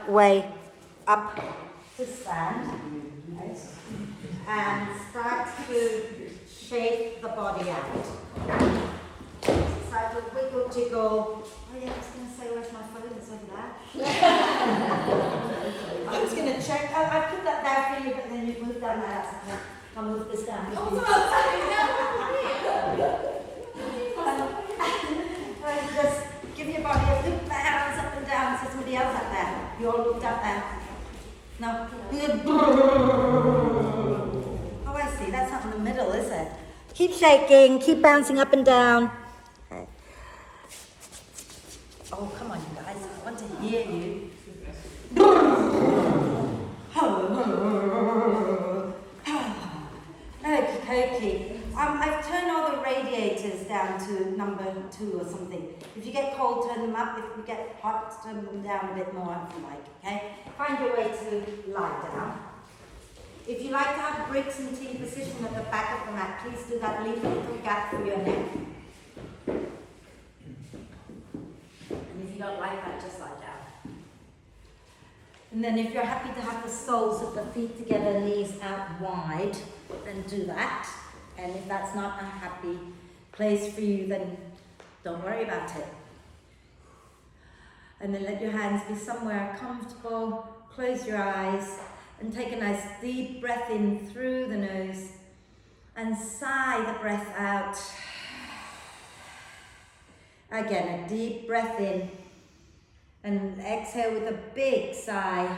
way up to stand, right? And start to shake the body out. Start to wiggle, jiggle. Oh yeah, I was going to say, where's my phone? It's over there. I was going to check. I put that there for you, but then you moved down there. I'll move this down. Just give your body a loop, hands up and down, so somebody else up there. You all looked up there. No. Oh, I see. That's not in the middle, is it? Keep shaking. Keep bouncing up and down. Okay. Oh, come on, you guys. I want to hear you. Okay. I've turned all the radiators down to number 2 or something. If you get cold, turn them up. If you get hot, turn them down a bit more if you like, okay? Find your way to lie down. If you like to have bricks and T position at the back of the mat, please do that. Leave a little gap for your neck. And if you don't like that, just lie down. And then if you're happy to have the soles of the feet together, knees out wide, then do that. And if that's not a happy place for you, then don't worry about it. And then let your hands be somewhere comfortable. Close your eyes and take a nice deep breath in through the nose and sigh the breath out. Again, a deep breath in and exhale with a big sigh.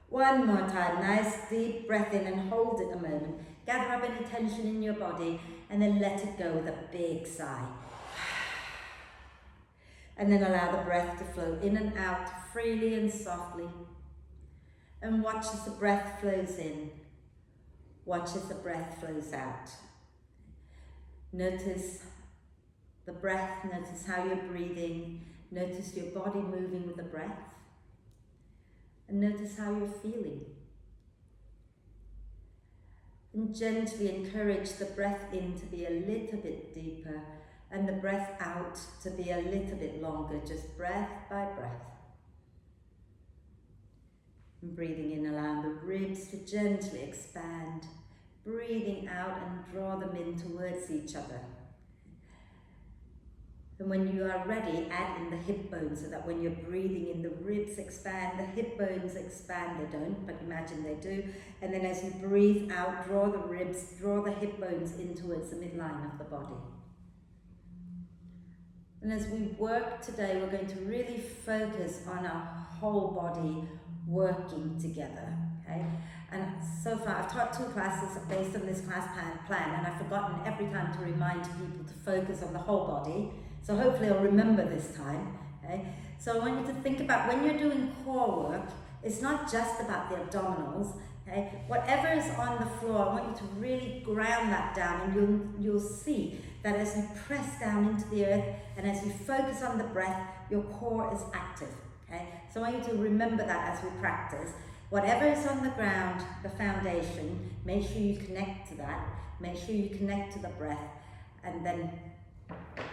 One more time, nice deep breath in and hold it a moment. Gather up any tension in your body and then let it go with a big sigh. And then allow the breath to flow in and out freely and softly. And watch as the breath flows in. Watch as the breath flows out. Notice the breath, notice how you're breathing. Notice your body moving with the breath. And notice how you're feeling. And gently encourage the breath in to be a little bit deeper and the breath out to be a little bit longer, just breath by breath. And breathing in, allowing the ribs to gently expand. Breathing out and draw them in towards each other. And when you are ready, add in the hip bones so that when you're breathing in, the ribs expand, the hip bones expand. They don't, but imagine they do. And then as you breathe out, draw the ribs, draw the hip bones in towards the midline of the body. And as we work today, we're going to really focus on our whole body working together, okay? And so far, I've taught 2 classes based on this class plan, and I've forgotten every time to remind people to focus on the whole body. So hopefully I'll remember this time, okay? So I want you to think about when you're doing core work, it's not just about the abdominals, okay? Whatever is on the floor, I want you to really ground that down, and you'll see that as you press down into the earth and as you focus on the breath, your core is active, okay? So I want you to remember that as we practice. Whatever is on the ground, the foundation, make sure you connect to that, make sure you connect to the breath, and then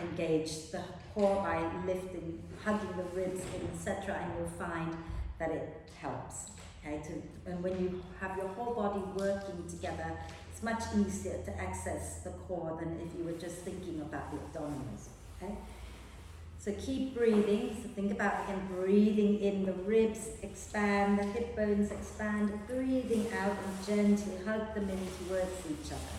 engage the core by lifting, hugging the ribs, etc., and you'll find that it helps. Okay, and when you have your whole body working together, it's much easier to access the core than if you were just thinking about the abdominals. Okay, so keep breathing. So think about again breathing in, the ribs expand, the hip bones expand, breathing out and gently hug them in towards each other.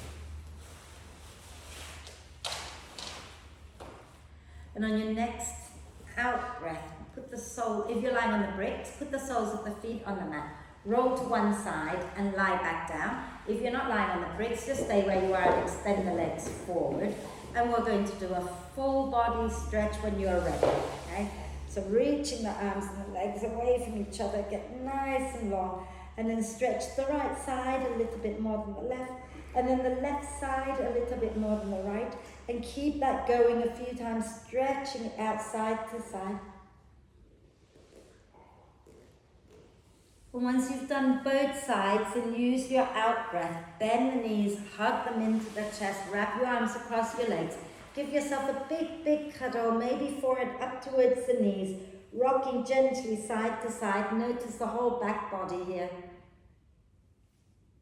And on your next out breath, put the sole, if you're lying on the bricks, put the soles of the feet on the mat. Roll to one side and lie back down. If you're not lying on the bricks, just stay where you are and extend the legs forward. And we're going to do a full body stretch when you're ready, okay? So reaching the arms and the legs away from each other, get nice and long, and then stretch the right side a little bit more than the left, and then the left side a little bit more than the right, and keep that going a few times, stretching it out side to side. And once you've done both sides, then use your out breath. Bend the knees, hug them into the chest, wrap your arms across your legs. Give yourself a big, big cuddle, maybe forehead up towards the knees. rocking gently side to side. Notice the whole back body here.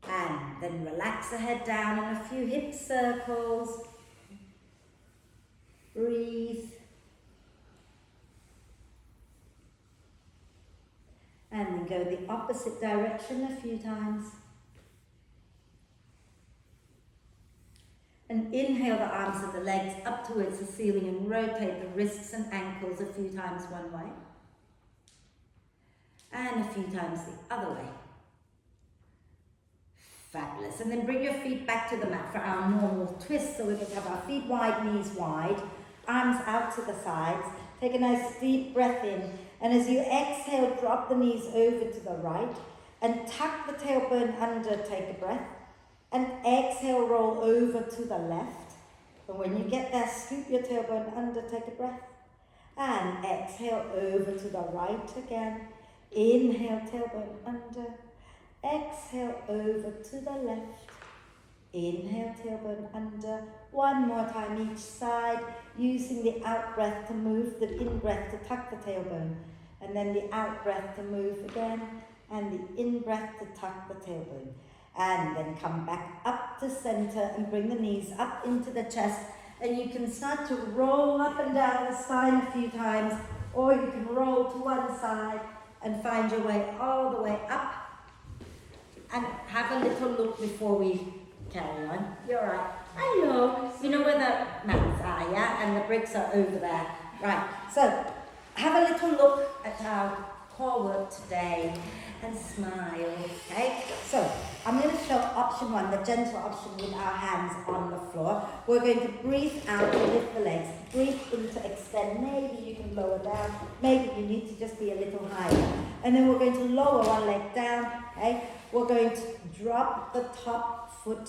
And then relax the head down in a few hip circles. Breathe. And then go the opposite direction a few times. And inhale the arms and the legs up towards the ceiling and rotate the wrists and ankles a few times one way. And a few times the other way. Fabulous. And then bring your feet back to the mat for our normal twist. So we're going to have our feet wide, knees wide, arms out to the sides. Take a nice deep breath in. And as you exhale, drop the knees over to the right and tuck the tailbone under, take a breath. And exhale, roll over to the left. And when you get there, scoop your tailbone under, take a breath. And exhale over to the right again. Inhale, tailbone under. Exhale over to the left. Inhale, tailbone under. One more time each side, using the out breath to move, the in breath to tuck the tailbone. And then the out breath to move again. And the in breath to tuck the tailbone. And then come back up to center and bring the knees up into the chest. And you can start to roll up and down the spine a few times, or you can roll to one side and find your way all the way up. And have a little look before we carry on. You're right. Hello. You know where the mats are, yeah? And the bricks are over there. Right. So have a little look at our core work today and smile, okay? So I'm going to show option one, the gentle option with our hands on the floor. We're going to breathe out to lift the legs. Breathe in to extend. Maybe you can lower down. Maybe you need to just be a little higher. And then we're going to lower one leg down, okay? We're going to drop the top foot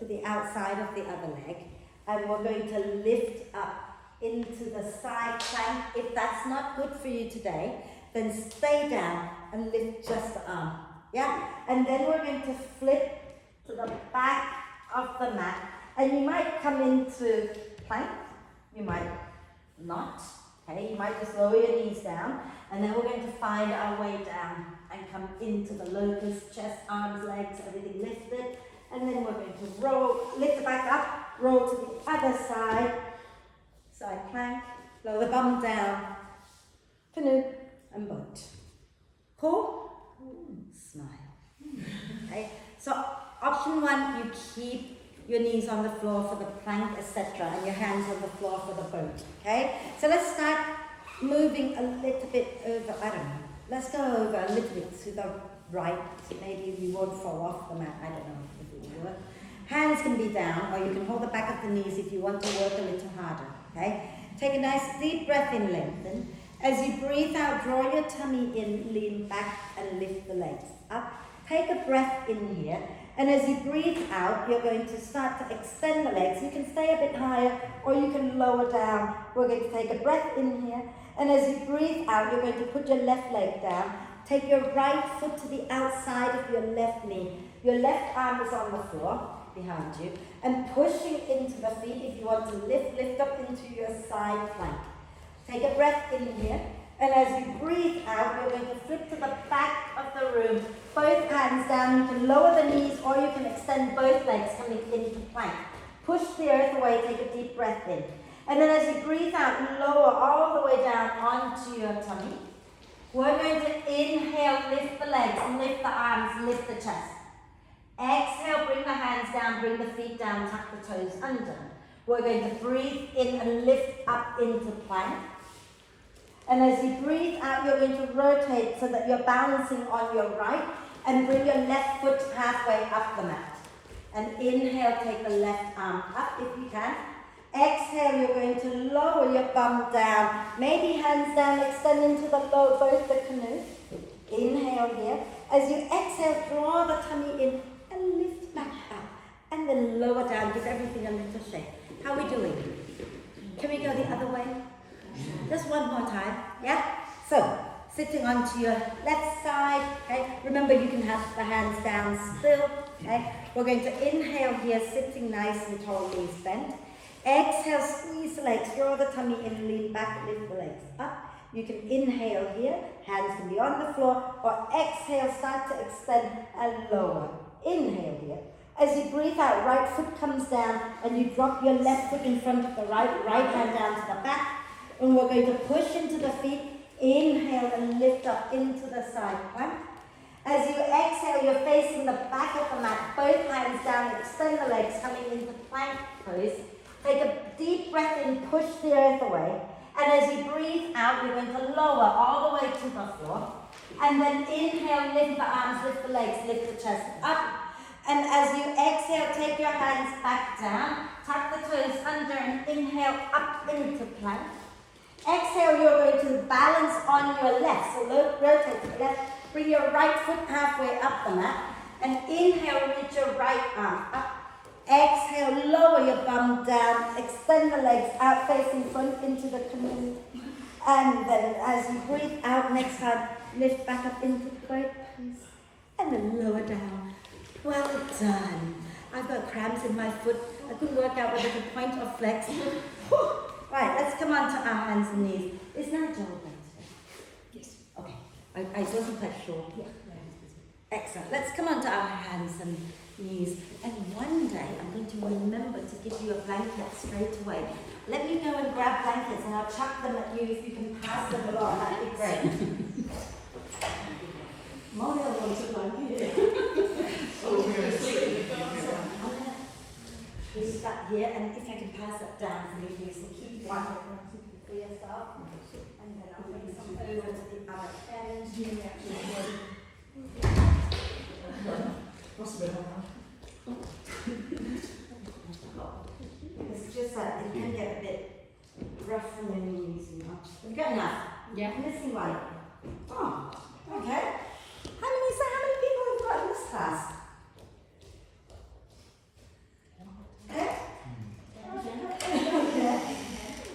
to the outside of the other leg. And we're going to lift up into the side plank. If that's not good for you today, then stay down and lift just the arm. Yeah? And then we're going to flip to the back of the mat. And you might come into plank. You might not. Okay? You might just lower your knees down. And then we're going to find our way down and come into the locust, chest, arms, legs, everything lifted. And then we're going to roll, lift the back up, roll to the other side. Side plank. Lower the bum down. Canoe. And boat. Cool? Smile. Okay. So option one, you keep your knees on the floor for the plank, etc., and your hands on the floor for the boat. Okay. So let's start moving a little bit over. I don't know. Let's go over a little bit to the right. Maybe we won't fall off the mat. I don't know if it will work. Hands can be down, or you can hold the back of the knees if you want to work a little harder. Okay. Take a nice deep breath in, lengthen. As you breathe out, draw your tummy in, lean back and lift the legs up. Take a breath in here. And as you breathe out, you're going to start to extend the legs. You can stay a bit higher or you can lower down. We're going to take a breath in here. And as you breathe out, you're going to put your left leg down. Take your right foot to the outside of your left knee. Your left arm is on the floor behind you. And pushing into the feet if you want to lift up into your side plank. Take a breath in here, and as you breathe out, you're going to flip to the back of the room. Both hands down, you can lower the knees or you can extend both legs coming into plank. Push the earth away, take a deep breath in. And then as you breathe out, lower all the way down onto your tummy. We're going to inhale, lift the legs, lift the arms, lift the chest. Exhale, bring the hands down, bring the feet down, tuck the toes under. We're going to breathe in and lift up into plank. And as you breathe out, you're going to rotate so that you're balancing on your right and bring your left foot halfway up the mat. And inhale, take the left arm up if you can. Exhale, you're going to lower your bum down. Maybe hands down, extend into the low, both the canoe. Inhale here. As you exhale, draw the tummy in and lift back up. And then lower down, give everything a little shake. How are we doing? Can we go the other way? Just one more time, yeah? So, sitting onto your left side, okay? Remember you can have the hands down still, okay? We're going to inhale here, sitting nice and tall, knees bent. Exhale, squeeze the legs, draw the tummy in, lean back, lift the legs up. You can inhale here, hands can be on the floor, or exhale, start to extend and lower. Inhale here. As you breathe out, right foot comes down and you drop your left foot in front of the right hand down to the back. And we're going to push into the feet, inhale and lift up into the side plank. As you exhale, you're facing the back of the mat, both hands down, extend the legs, coming into plank pose. Take a deep breath in, push the earth away. And as you breathe out, you're going to lower all the way to the floor. And then inhale, lift the arms, lift the legs, lift the chest up. And as you exhale, take your hands back down, tuck the toes under and inhale up into plank. Exhale, you're going to balance on your left. So rotate to the left. Bring your right foot halfway up the mat. And inhale, reach your right arm up. Exhale, lower your bum down. Extend the legs out facing front into the canoe. And then as you breathe out, next time, lift back up into the boat pose. And then lower down. Well done. I've got cramps in my foot. I couldn't work out whether to point or flex. Right, let's come on to our hands and knees. Is that a job today? Yes. Okay. I wasn't quite sure. Yeah. Excellent. Let's come on to our hands and knees. And one day I'm going to remember to give you a blanket straight away. Let me go and grab blankets and I'll chuck them at you if you can pass them along. That'd be great. Monia wants a blanket. Use that here, and if I can pass that down for you, please, and keep one for yourself. And then I'll bring some over to the other end. It's just that it can get a bit rough from your knees, you know. Have you got enough? Yeah. I'm missing one. Oh, okay. How many people have got in this class? Okay.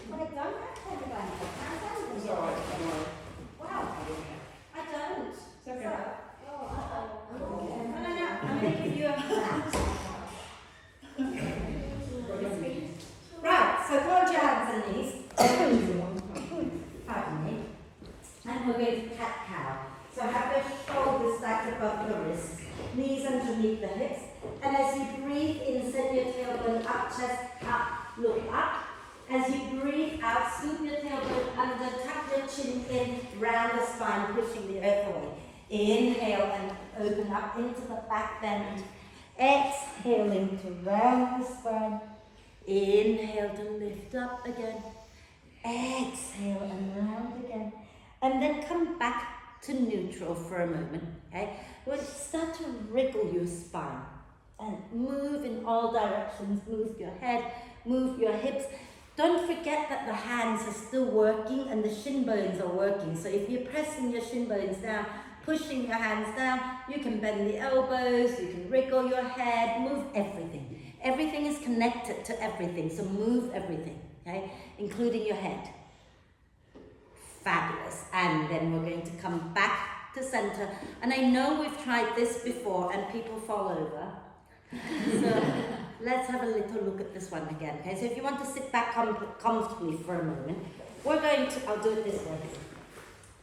But I don't have everybody. It's alright, don't worry. Wow. I don't. It's okay. No. I'm going to give you a Right, so go on to your hands and knees. Pardon me. And we're going to cat-cow. So have your shoulders stacked above your wrists, knees underneath the hips. And as you breathe in, send your tailbone up, chest up, look up. As you breathe out, scoop your tailbone under, tuck your chin in, round the spine, pushing the earth away. Inhale and open up into the back bend. Exhaling to round the spine. Inhale to lift up again. Exhale and round again. And then come back to neutral for a moment. Okay? We'll start to wriggle your spine. And move in all directions. Move your head, move your hips. Don't forget that the hands are still working and the shin bones are working. So if you're pressing your shin bones down, pushing your hands down, you can bend the elbows, you can wriggle your head, move everything. Everything is connected to everything, so move everything, okay? Including your head. Fabulous. And then we're going to come back to center. And I know we've tried this before and people fall over. So let's have a little look at this one again. Okay, so if you want to sit back comfortably for a moment, I'll do it this way.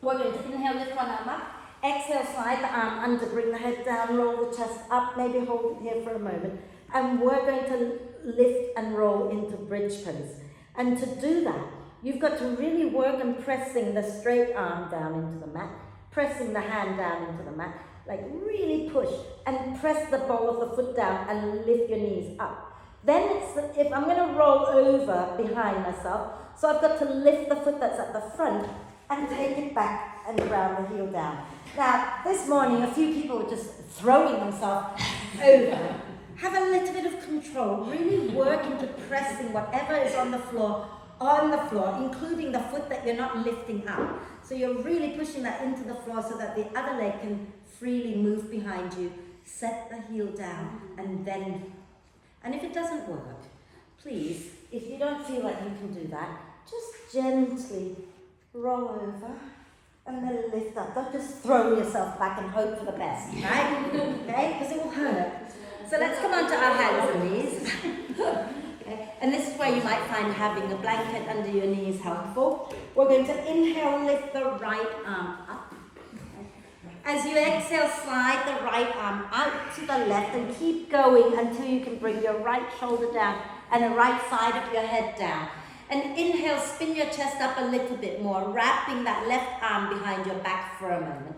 We're going to inhale, lift one arm up. Exhale, slide the arm under, bring the head down, roll the chest up, maybe hold it here for a moment. And we're going to lift and roll into bridge pose. And to do that, you've got to really work on pressing the straight arm down into the mat, pressing the hand down into the mat, like really push and press the ball of the foot down and lift your knees up. Then if I'm going to roll over behind myself, so I've got to lift the foot that's at the front and take it back and ground the heel down. Now, this morning, a few people were just throwing themselves over. Have a little bit of control. Really work into pressing whatever is on the floor, including the foot that you're not lifting up. So you're really pushing that into the floor so that the other leg can freely move behind you. Set the heel down and if it doesn't work, please, if you don't feel like you can do that, just gently roll over and then lift up. Don't just throw yourself back and hope for the best, right? Okay? Because it will hurt. So let's come on to our hands and knees. Okay? And this is where you might find having a blanket under your knees helpful. We're going to inhale, lift the right arm up. As you exhale, slide the right arm out to the left and keep going until you can bring your right shoulder down and the right side of your head down. And inhale, spin your chest up a little bit more, wrapping that left arm behind your back for a moment.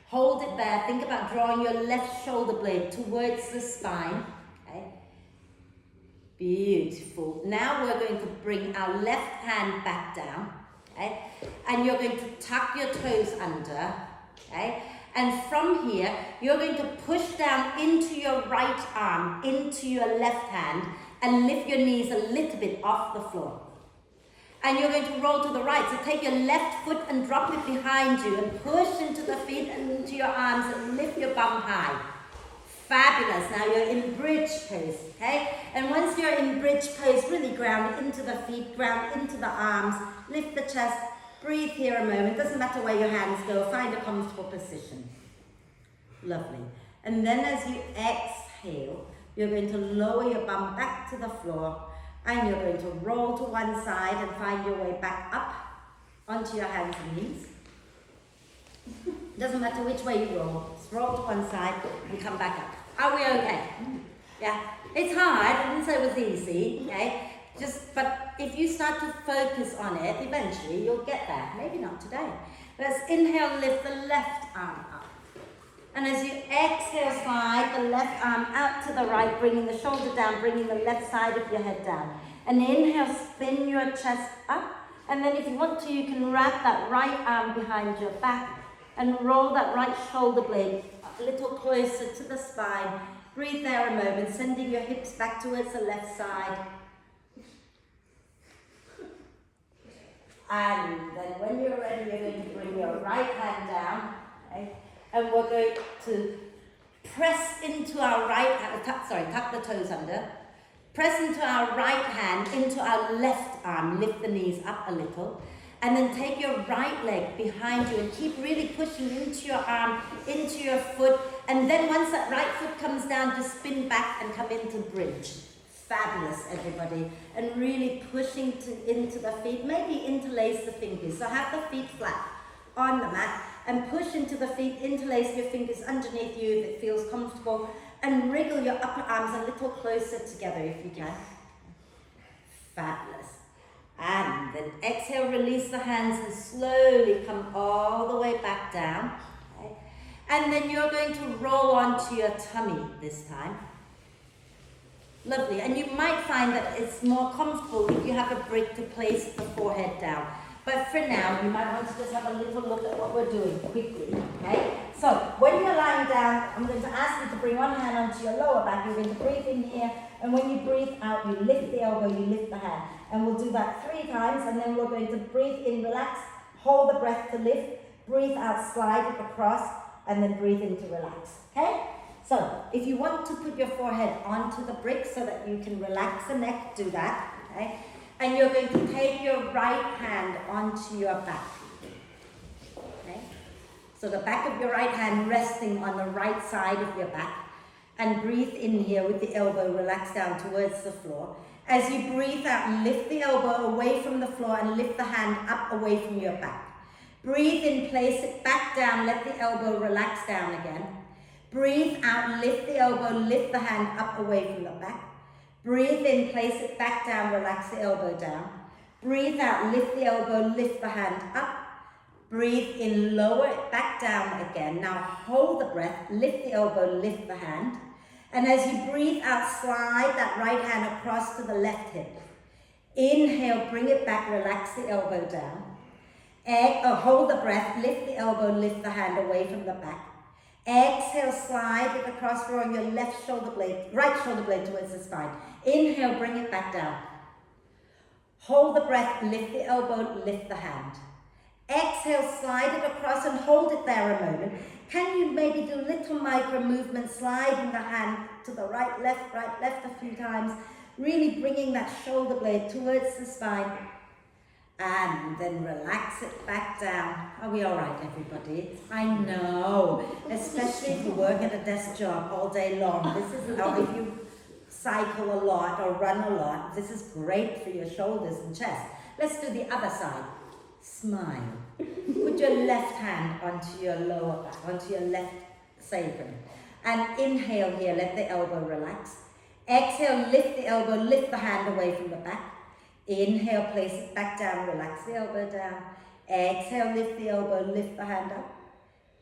Hold it there. Think about drawing your left shoulder blade towards the spine. Okay? Beautiful. Now we're going to bring our left hand back down. Okay? And you're going to tuck your toes under. Okay? And from here, you're going to push down into your right arm, into your left hand, and lift your knees a little bit off the floor. And you're going to roll to the right. So take your left foot and drop it behind you and push into the feet and into your arms and lift your bum high. Fabulous. Now you're in bridge pose, okay? And once you're in bridge pose, really ground into the feet, ground into the arms, lift the chest. Breathe here a moment. Doesn't matter where your hands go. Find a comfortable position. Lovely. And then as you exhale, you're going to lower your bum back to the floor and you're going to roll to one side and find your way back up onto your hands and knees. Doesn't matter which way you roll. Just roll to one side and come back up. Are we okay? Yeah. It's hard. I didn't say it was easy. Okay. But if you start to focus on it, eventually you'll get there. Maybe not today. Let's inhale, lift the left arm up. And as you exhale, slide the left arm out to the right, bringing the shoulder down, bringing the left side of your head down. And inhale, spin your chest up. And then if you want to, you can wrap that right arm behind your back and roll that right shoulder blade a little closer to the spine. Breathe there a moment, sending your hips back towards the left side. And then when you're ready, you're going to bring your right hand down, okay? And we're going to press into our right hand, tuck the toes under. Press into our right hand, into our left arm, lift the knees up a little. And then take your right leg behind you and keep really pushing into your arm, into your foot. And then once that right foot comes down, just spin back and come into bridge. Fabulous, everybody. And really pushing into the feet. Maybe interlace the fingers. So have the feet flat on the mat and push into the feet. Interlace your fingers underneath you if it feels comfortable. And wriggle your upper arms a little closer together if you can. Fabulous. And then exhale, release the hands and slowly come all the way back down. Okay. And then you're going to roll onto your tummy this time. Lovely. And you might find that it's more comfortable if you have a brick to place the forehead down. But for now, you might want to just have a little look at what we're doing quickly. Okay? So when you're lying down, I'm going to ask you to bring one hand onto your lower back. You're going to breathe in here. And when you breathe out, you lift the elbow, you lift the hand. And we'll do that 3 times. And then we're going to breathe in, relax, hold the breath to lift, breathe out, slide it across, and then breathe in to relax. Okay? So, if you want to put your forehead onto the brick so that you can relax the neck, do that, okay? And you're going to take your right hand onto your back, okay? So the back of your right hand resting on the right side of your back, and breathe in here with the elbow, relax down towards the floor. As you breathe out, lift the elbow away from the floor and lift the hand up away from your back. Breathe in, place it back down, let the elbow relax down again. Breathe out, lift the elbow, lift the hand up away from the back. Breathe in, place it back down, relax the elbow down. Breathe out, lift the elbow, lift the hand up. Breathe in, lower it back down again. Now hold the breath, lift the elbow, lift the hand. And as you breathe out, slide that right hand across to the left hip. Inhale, bring it back, relax the elbow down. Hold the breath, lift the elbow, lift the hand away from the back. Exhale, slide it across, drawing your right shoulder blade towards the spine. Inhale, bring it back down. Hold the breath, lift the elbow, lift the hand. Exhale, slide it across and hold it there a moment. Can you maybe do little micro movements, sliding the hand to the right, left a few times, really bringing that shoulder blade towards the spine. And then relax it back down. Are we all right, everybody? I know, especially if you work at a desk job all day long. This is how, if you cycle a lot or run a lot, this is great for your shoulders and chest. Let's do the other side. Smile. Put your left hand onto your lower back, onto your left sacrum. And inhale here, let the elbow relax. Exhale, lift the elbow, lift the hand away from the back. Inhale, place it back down, relax the elbow down. Exhale, lift the elbow, lift the hand up.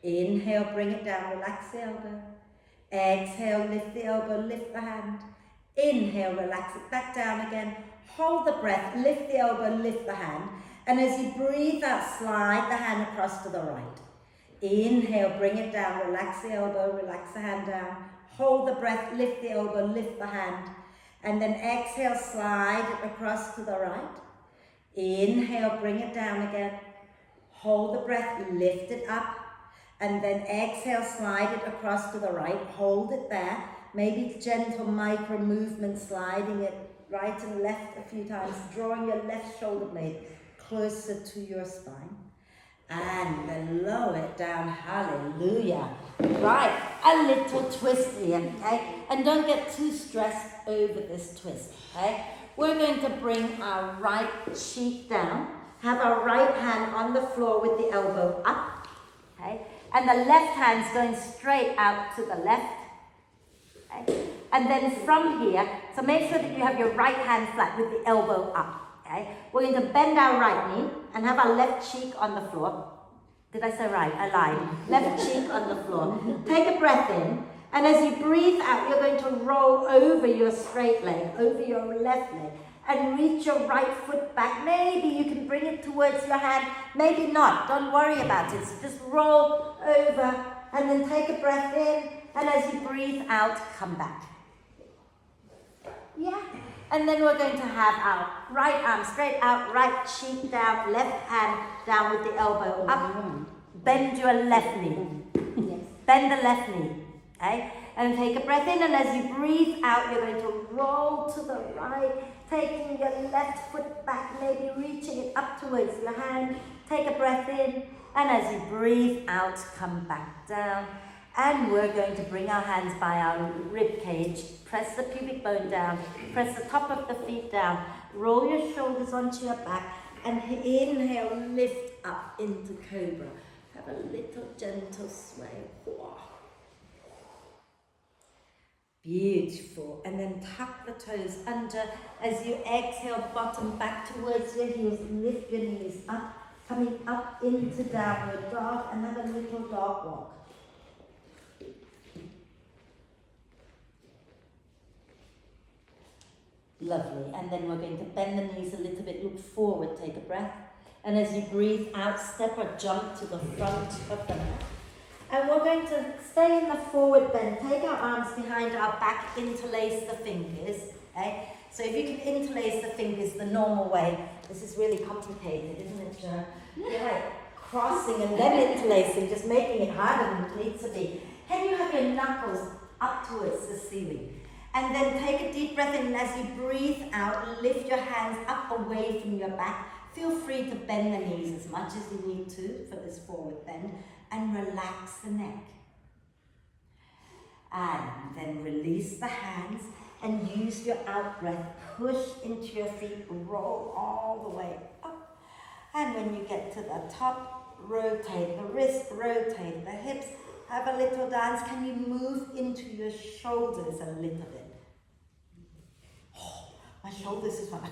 Inhale, bring it down, relax the elbow. Exhale, lift the elbow, lift the hand. Inhale, relax it back down again. Hold the breath, lift the elbow, lift the hand. And as you breathe out, slide the hand across to the right. Inhale, bring it down, relax the elbow, relax the hand down. Hold the breath, lift the elbow, lift the hand. And then exhale, slide it across to the right. Inhale, bring it down again. Hold the breath, lift it up. And then exhale, slide it across to the right. Hold it there. Maybe gentle micro movement, sliding it right and left a few times, drawing your left shoulder blade closer to your spine. And then lower it down, hallelujah. Right, a little twist here, okay? And don't get too stressed over this twist, okay? We're going to bring our right cheek down, have our right hand on the floor with the elbow up, okay? And the left hand's going straight out to the left, okay? And then from here, so make sure that you have your right hand flat with the elbow up. Okay. We're going to bend our right knee and have our left cheek on the floor. Did I say right? I lied. Left cheek on the floor. Take a breath in, and as you breathe out, you're going to roll over your straight leg, over your left leg, and reach your right foot back. Maybe you can bring it towards your hand, maybe not. Don't worry about it. So just roll over, and then take a breath in, and as you breathe out, come back. Yeah. And then we're going to have our right arm straight out, right cheek down, left hand down with the elbow up. Bend your left knee. Bend the left knee. Okay? And take a breath in, and as you breathe out, you're going to roll to the right, taking your left foot back, maybe reaching it up towards your hand. Take a breath in, and as you breathe out, come back down. And we're going to bring our hands by our rib cage, press the pubic bone down, press the top of the feet down, roll your shoulders onto your back, and inhale, lift up into cobra. Have a little gentle sway. Beautiful. And then tuck the toes under. As you exhale, bottom back towards your heels, lift your knees up, coming up into downward dog, and have a little dog walk. Lovely. And then we're going to bend the knees a little bit, look forward, take a breath. And as you breathe out, step or jump to the front of the mat. And we're going to stay in the forward bend, take our arms behind our back, interlace the fingers. Okay? So if you can interlace the fingers the normal way, this is really complicated, isn't it, Jo? You're like crossing and then interlacing, just making it harder than it needs to be. Can you have your knuckles up towards the ceiling? And then take a deep breath in, and as you breathe out, lift your hands up away from your back. Feel free to bend the knees as much as you need to for this forward bend, and relax the neck. And then release the hands and use your out breath. Push into your feet, roll all the way up. And when you get to the top, rotate the wrist, rotate the hips. Have a little dance. Can you move into your shoulders a little bit? Oh, my shoulders is fine.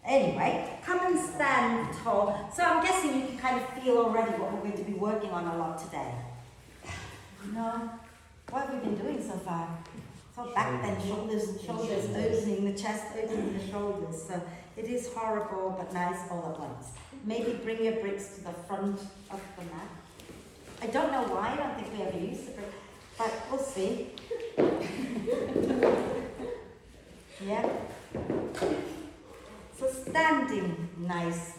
Anyway, come and stand tall. So I'm guessing you can kind of feel already what we're going to be working on a lot today. No? What have we been doing so far? So back bend, shoulders opening, the chest opening the shoulders. So it is horrible but nice all at once. Maybe bring your bricks to the front of the mat. I don't know why, I don't think we ever used the brick, but we'll see. Yeah. So standing nice.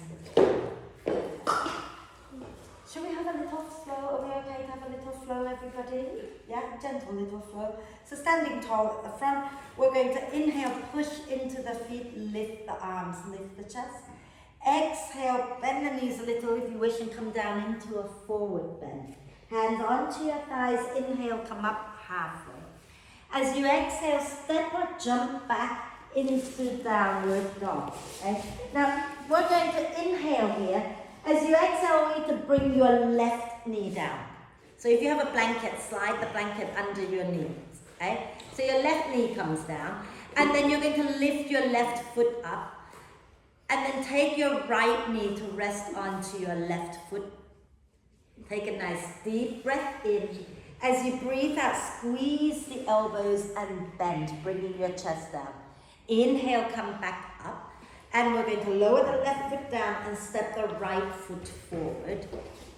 Shall we have a little flow? Are we okay to have a little flow, everybody? Yeah, gentle little flow. So standing tall at the front, we're going to inhale, push into the feet, lift the arms, lift the chest. Exhale, bend the knees a little if you wish and come down into a forward bend. Hands onto your thighs, inhale, come up halfway. As you exhale, step or jump back into downward dog. Okay? Now, we're going to inhale here. As you exhale, I want you to bring your left knee down. So if you have a blanket, slide the blanket under your knees. Okay? So your left knee comes down, and then you're going to lift your left foot up, and then take your right knee to rest onto your left foot. Take a nice deep breath in. As you breathe out, squeeze the elbows and bend, bringing your chest down. Inhale, come back up. And we're going to lower the left foot down and step the right foot forward.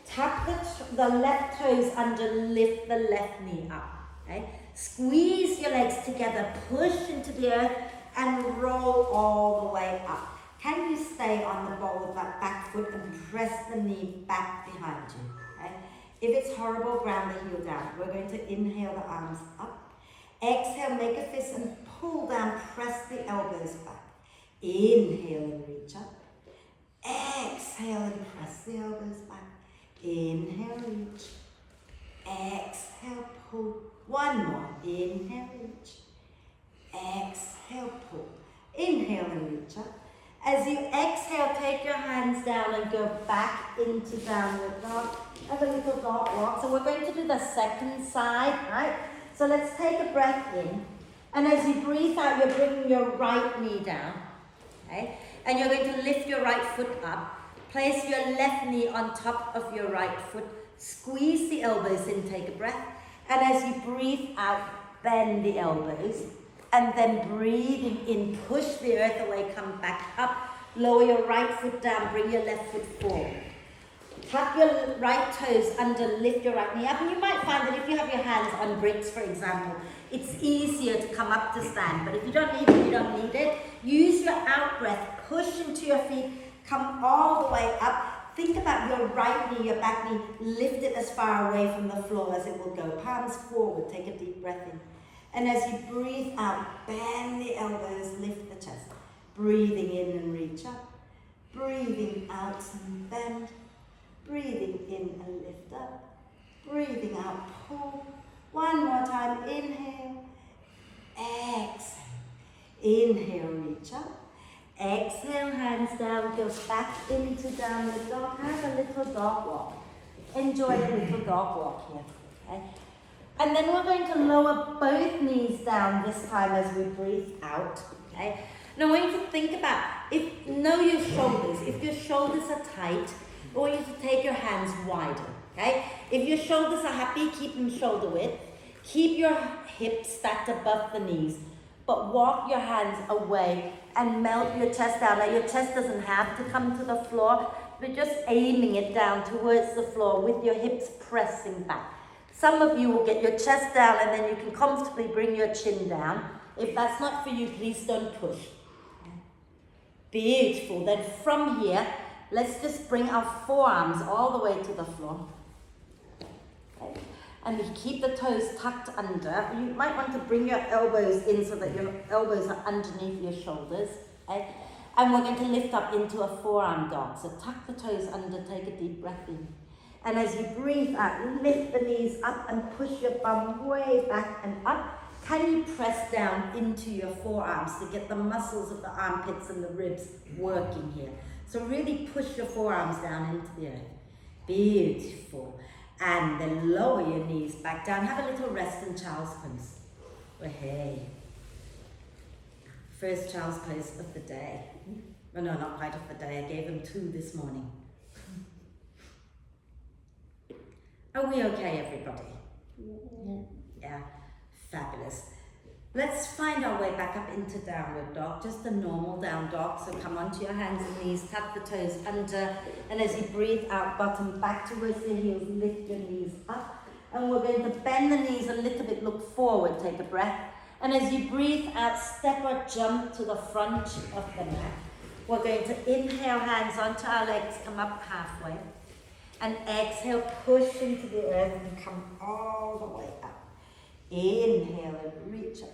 Tuck the left toes under, lift the left knee up. Okay? Squeeze your legs together, push into the earth, and roll all the way up. Can you stay on the ball of that back foot and press the knee back behind you? Okay? If it's horrible, ground the heel down. We're going to inhale the arms up. Exhale, make a fist and pull down, press the elbows back. Inhale and reach up. Exhale and press the elbows back. Inhale, reach. Exhale, pull. One more. Inhale, reach. Exhale, pull. Inhale and reach up. As you exhale, take your hands down and go back into downward dog. Have a little dog walk. So we're going to do the second side, right? So let's take a breath in. And as you breathe out, you're bringing your right knee down. Okay? And you're going to lift your right foot up. Place your left knee on top of your right foot. Squeeze the elbows in, take a breath. And as you breathe out, bend the elbows. And then breathing in, push the earth away, come back up. Lower your right foot down, bring your left foot forward. Tuck your right toes under, lift your right knee up. And you might find that if you have your hands on bricks, for example, it's easier to come up to stand. But if you don't need it, you don't need it. Use your out breath, push into your feet, come all the way up. Think about your right knee, your back knee, lift it as far away from the floor as it will go. Palms forward, take a deep breath in. And as you breathe out, bend the elbows, lift the chest. Breathing in and reach up. Breathing out and bend. Breathing in and lift up. Breathing out, pull. One more time, inhale. Exhale. Inhale, reach up. Exhale, hands down, goes back into downward dog. Have a little dog walk. Enjoy a little dog walk here. Okay? And then we're going to lower both knees down this time as we breathe out. Okay? Now I want you to think about, know your shoulders. If your shoulders are tight, I want you to take your hands wider. Okay? If your shoulders are happy, keep them shoulder width. Keep your hips stacked above the knees, but walk your hands away and melt your chest down. Now your chest doesn't have to come to the floor, but just aiming it down towards the floor with your hips pressing back. Some of you will get your chest down and then you can comfortably bring your chin down. If that's not for you, please don't push. Beautiful. Then from here, let's just bring our forearms all the way to the floor. Okay. And we keep the toes tucked under. You might want to bring your elbows in so that your elbows are underneath your shoulders. Okay? And we're going to lift up into a forearm dog. So tuck the toes under, take a deep breath in. And as you breathe out, lift the knees up and push your bum way back and up. Can you press down into your forearms to get the muscles of the armpits and the ribs working here? So really push your forearms down into the earth. Beautiful. And then lower your knees back down. Have a little rest in child's pose. Oh, hey. First child's pose of the day. Oh, no, not quite of the day. I gave them 2 this morning. Are we okay, everybody? Yeah. Fabulous. Let's find our way back up into downward dog, just a normal down dog. So come onto your hands and knees, tuck the toes under, and as you breathe out, bottom back towards the heels, lift your knees up. And we're going to bend the knees a little bit, look forward, take a breath. And as you breathe out, step or jump to the front of the mat. We're going to inhale, hands onto our legs, come up halfway. And exhale, push into the earth and come all the way up. Inhale and reach up.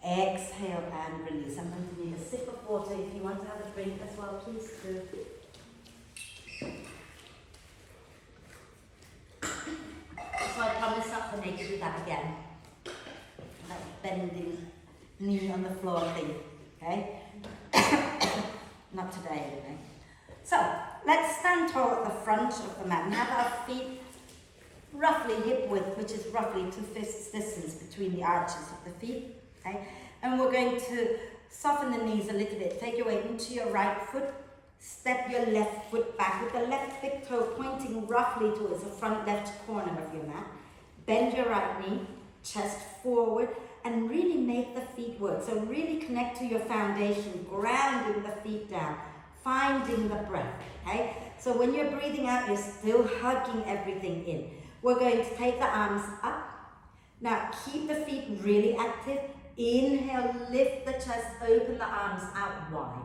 Exhale and release. I'm going to need a sip of water. If you want to have a drink as well, please do. So I promise not to make you do that again. Okay. bending knee on the floor thing, okay? Not today, anyway. So, let's stand tall at the front of the mat and have our feet roughly hip width, which is roughly 2 fists distance between the arches of the feet, okay? And we're going to soften the knees a little bit. Take your weight into your right foot, step your left foot back with the left big toe pointing roughly towards the front left corner of your mat. Bend your right knee, chest forward, and really make the feet work. So really connect to your foundation, grounding the feet down, finding the breath, okay? So when you're breathing out, you're still hugging everything in. We're going to take the arms up. Now keep the feet really active. Inhale, lift the chest, open the arms out wide.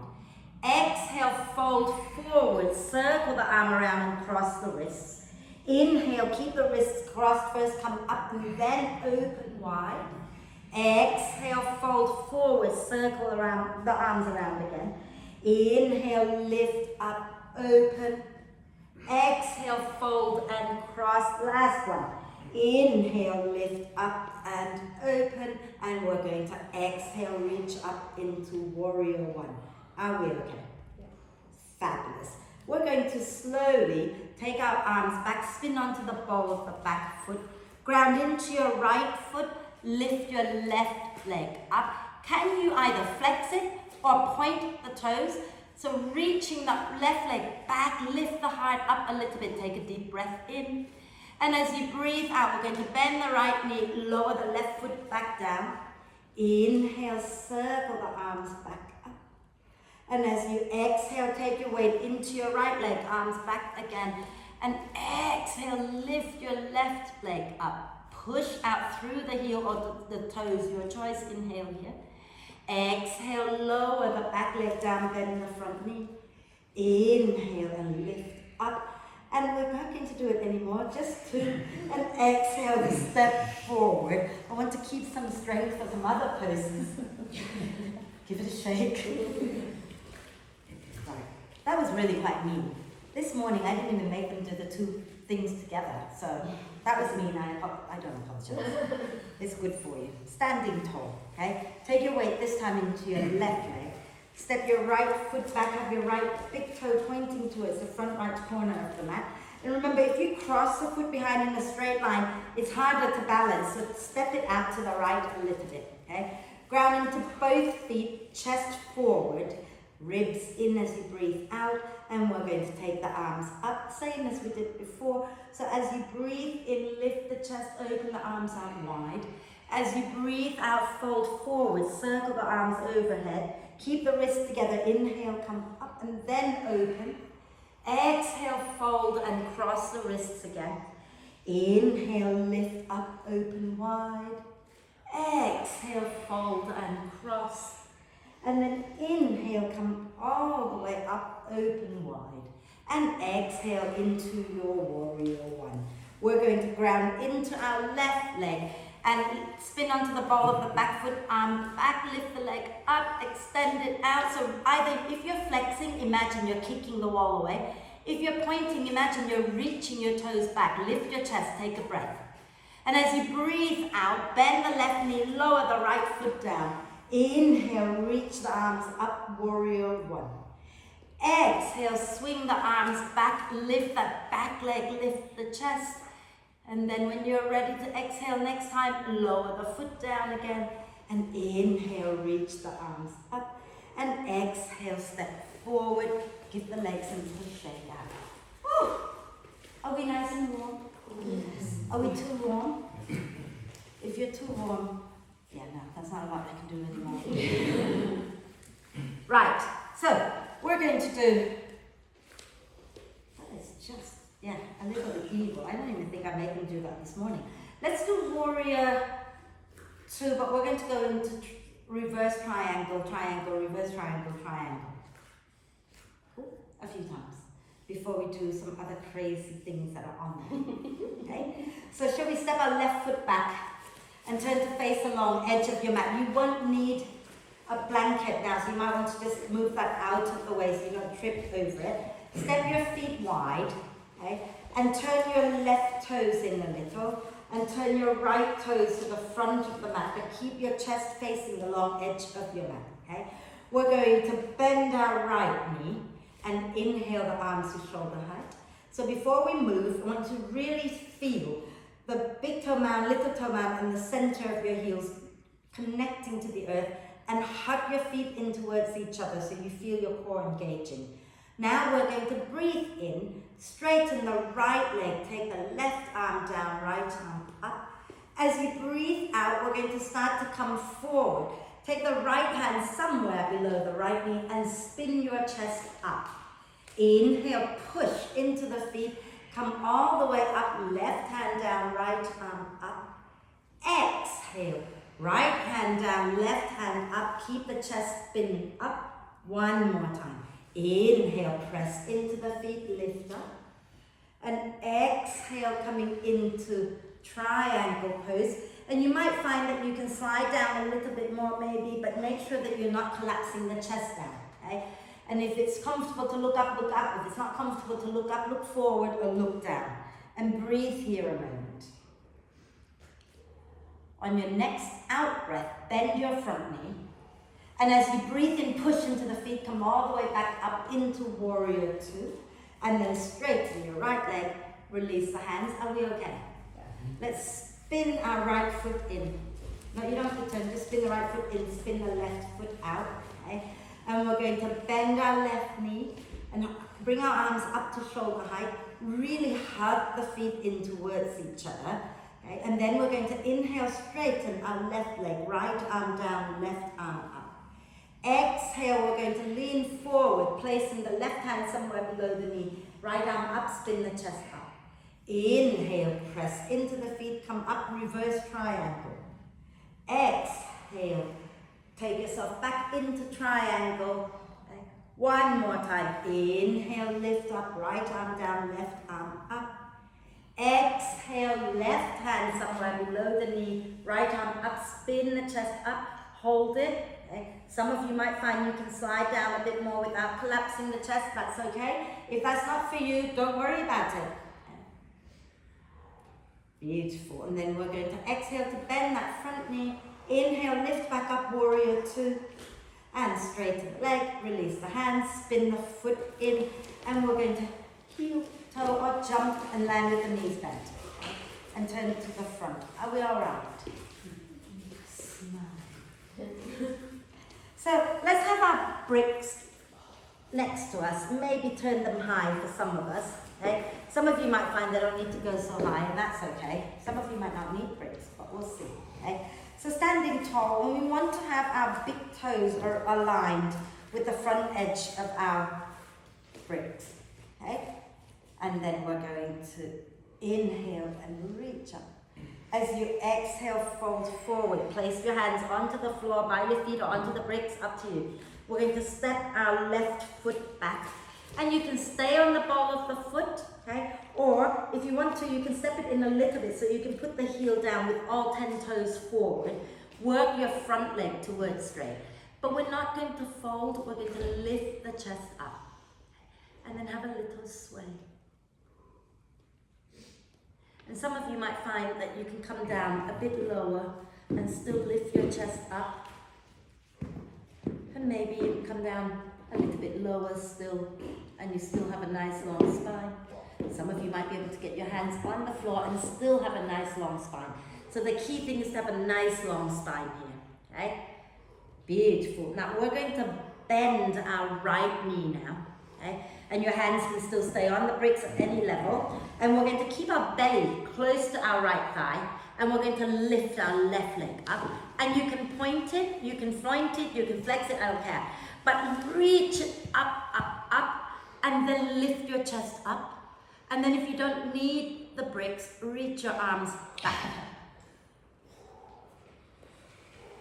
Exhale, fold forward, circle the arm around and cross the wrists. Inhale, keep the wrists crossed first, come up and then open wide. Exhale, fold forward, circle around the arms around again. Inhale, lift up, open. Exhale, fold and cross. Last one. Inhale, lift up and open. And we're going to exhale, reach up into warrior one. Are we okay? Yes. Fabulous. We're going to slowly take our arms back, spin onto the ball of the back foot. Ground into your right foot. Lift your left leg up. Can you either flex it or point the toes? So reaching the left leg back, lift the heart up a little bit. Take a deep breath in. And as you breathe out, we're going to bend the right knee, lower the left foot back down. Inhale, circle the arms back up. And as you exhale, take your weight into your right leg, arms back again. And exhale, lift your left leg up. Push out through the heel or the toes, your choice. Inhale here. Exhale, lower the back leg down, bend the front knee. Inhale and lift up. And we're not going to do it anymore, just 2. And exhale, step forward. I want to keep some strength for some other poses. Give it a shake. Sorry. That was really quite mean. This morning, I didn't even make them do the 2 things together. So that was mean. I don't apologize. It's good for you. Standing tall, okay? Take your weight this time into your left leg. Step your right foot back, have your right big toe pointing towards the front right corner of the mat. And remember, if you cross the foot behind in a straight line, it's harder to balance. So step it out to the right a little bit, okay? Ground into both feet, chest forward, ribs in as you breathe out. And we're going to take the arms up, same as we did before. So as you breathe in, lift the chest, open the arms out wide. As you breathe out, fold forward, circle the arms overhead. Keep the wrists together. Inhale, come up and then open. Exhale, fold and cross the wrists again. Inhale, lift up, open wide. Exhale, fold and cross. And then inhale, come all the way up, open wide. And exhale into your warrior one. We're going to ground into our left leg and spin onto the ball of the back foot, arm back, lift the leg up, extend it out. So either if you're flexing, imagine you're kicking the wall away. If you're pointing, imagine you're reaching your toes back. Lift your chest, take a breath. And as you breathe out, bend the left knee, lower the right foot down. Inhale, reach the arms up, warrior one. Exhale, swing the arms back, lift that back leg, lift the chest. And then when you're ready to exhale next time, lower the foot down again. And inhale, reach the arms up. And exhale, step forward, give the legs a little shake out. Woo! Are we nice and warm? Yes. Are we too warm? If you're too warm, yeah, no, that's not a lot I can do anymore. Right, so we're going to do, that is just, yeah, a little bit evil. I don't even think I made them do that this morning. Let's do warrior 2, but we're going to go into reverse triangle, triangle, reverse triangle, triangle. A few times before we do some other crazy things that are on there. Okay? So shall we step our left foot back and turn to face the long edge of your mat. You won't need a blanket now, so you might want to just move that out of the way so you don't trip over it. Step your feet wide. Okay? And turn your left toes in a little, and turn your right toes to the front of the mat, but keep your chest facing the long edge of your mat, okay? We're going to bend our right knee and inhale the arms to shoulder height. So before we move, I want to really feel the big toe mound, little toe mound, and the center of your heels connecting to the earth, and hug your feet in towards each other so you feel your core engaging. Now we're going to breathe in, straighten the right leg, take the left arm down, right arm up. As you breathe out, we're going to start to come forward. Take the right hand somewhere below the right knee and spin your chest up. Inhale, push into the feet, come all the way up, left hand down, right arm up. Exhale, right hand down, left hand up, keep the chest spinning up. One more time. Inhale, press into the feet, lift up. And exhale, coming into triangle pose. And you might find that you can slide down a little bit more maybe, but make sure that you're not collapsing the chest down, okay? And if it's comfortable to look up, look up. If it's not comfortable to look up, look forward or look down. And breathe here a moment. On your next out breath, bend your front knee. And as you breathe in, push into the feet, come all the way back up into warrior two. And then straighten your right leg, release the hands. Are we okay? Let's spin our right foot in. No, you don't have to turn, just spin the right foot in, spin the left foot out, okay? And we're going to bend our left knee and bring our arms up to shoulder height. Really hug the feet in towards each other, okay? And then we're going to inhale, straighten our left leg, right arm down, left arm up. Exhale, we're going to lean forward, placing the left hand somewhere below the knee, right arm up, spin the chest up. Inhale, press into the feet, come up, reverse triangle. Exhale, take yourself back into triangle. Okay. One more time. Inhale, lift up, right arm down, left arm up. Exhale, left hand somewhere below the knee, right arm up, spin the chest up, hold it. Okay. Some of you might find you can slide down a bit more without collapsing the chest, that's okay. If that's not for you, don't worry about it. Beautiful. And then we're going to exhale to bend that front knee. Inhale, lift back up, warrior two. And straighten the leg, release the hands, spin the foot in. And we're going to heel, toe or jump and land with the knees bent. And turn it to the front. Are we all right? Smile. So let's have our bricks next to us. Maybe turn them high for some of us. Okay? Some of you might find they don't need to go so high, and that's okay. Some of you might not need bricks, but we'll see. Okay? So standing tall, and we want to have our big toes are aligned with the front edge of our bricks. Okay? And then we're going to inhale and reach up. As you exhale, fold forward. Place your hands onto the floor, by your feet or onto the bricks, up to you. We're going to step our left foot back. And you can stay on the ball of the foot, okay? Or if you want to, you can step it in a little bit so you can put the heel down with all 10 toes forward. Work your front leg towards straight. But we're not going to fold, we're going to lift the chest up. And then have a little sway. And some of you might find that you can come down a bit lower and still lift your chest up. And maybe you can come down a little bit lower still, and you still have a nice long spine. Some of you might be able to get your hands on the floor and still have a nice long spine. So the key thing is to have a nice long spine here, okay? Beautiful. Now we're going to bend our right knee now, okay? And your hands can still stay on the bricks at any level. And we're going to keep our belly close to our right thigh, and we're going to lift our left leg up. And you can point it, you can point it, you can flex it, I don't care. But reach it up, up, up, and then lift your chest up. And then if you don't need the bricks, reach your arms back.